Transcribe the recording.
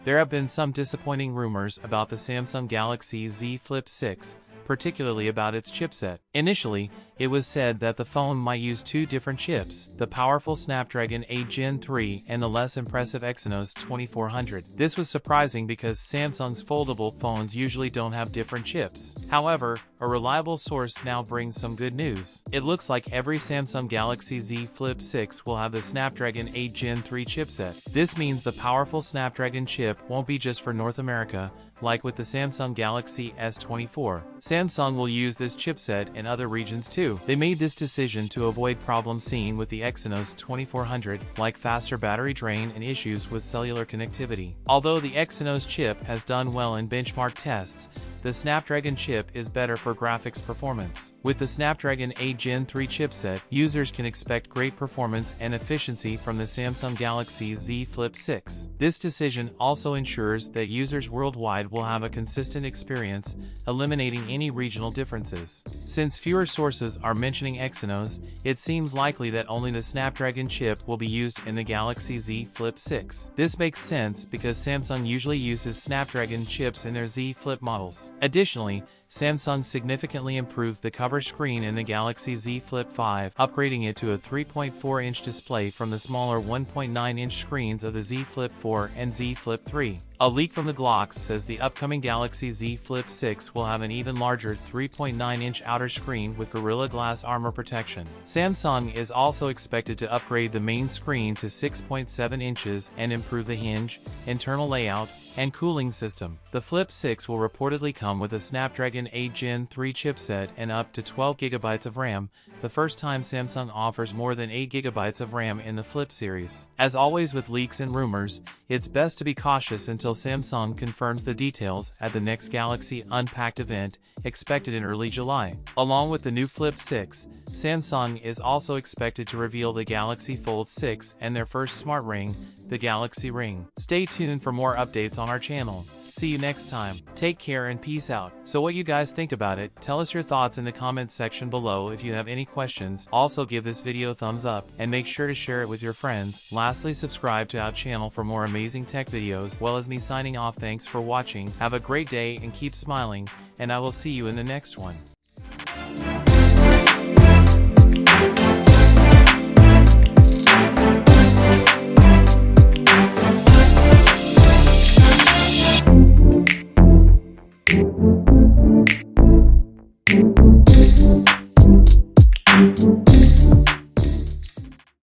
There have been some disappointing rumors about the Samsung Galaxy Z Flip 6, particularly about its chipset. Initially, it was said that the phone might use two different chips, the powerful Snapdragon 8 Gen 3 and the less impressive Exynos 2400. This was surprising because Samsung's foldable phones usually don't have different chips. However, a reliable source now brings some good news. It looks like every Samsung Galaxy Z Flip 6 will have the Snapdragon 8 Gen 3 chipset. This means the powerful Snapdragon chip won't be just for North America, like with the Samsung Galaxy S24. Samsung will use this chipset in other regions too. They made this decision to avoid problems seen with the Exynos 2400, like faster battery drain and issues with cellular connectivity. Although the Exynos chip has done well in benchmark tests, the Snapdragon chip is better for graphics performance. With the Snapdragon 8 Gen 3 chipset, users can expect great performance and efficiency from the Samsung Galaxy Z Flip 6. This decision also ensures that users worldwide will have a consistent experience, eliminating any regional differences. Since fewer sources are mentioning Exynos, it seems likely that only the Snapdragon chip will be used in the Galaxy Z Flip 6. This makes sense because Samsung usually uses Snapdragon chips in their Z Flip models. Additionally, Samsung significantly improved the cover screen in the Galaxy Z Flip 5, upgrading it to a 3.4-inch display from the smaller 1.9-inch screens of the Z Flip 4 and Z Flip 3. A leak from the Glocks says the upcoming Galaxy Z Flip 6 will have an even larger 3.9-inch outer screen with Gorilla Glass armor protection. Samsung is also expected to upgrade the main screen to 6.7 inches and improve the hinge, internal layout, and cooling system. The Flip 6 will reportedly come with a Snapdragon 8 Gen 3 chipset and up to 12 GB of RAM, the first time Samsung offers more than 8 GB of RAM in the Flip series. As always with leaks and rumors, it's best to be cautious until Samsung confirms the details at the next Galaxy Unpacked event, expected in early July. Along with the new Flip 6, Samsung is also expected to reveal the Galaxy Fold 6 and their first smart ring, the Galaxy Ring. Stay tuned for more updates on our channel. See you next time. Take care and peace out. So what you guys think about it? Tell us your thoughts in the comments section below. If you have any questions, also give this video a thumbs up and make sure to share it with your friends. Lastly, subscribe to our channel for more amazing tech videos. Well, as me signing off, thanks for watching. Have a great day and keep smiling, and I will see you in the next one.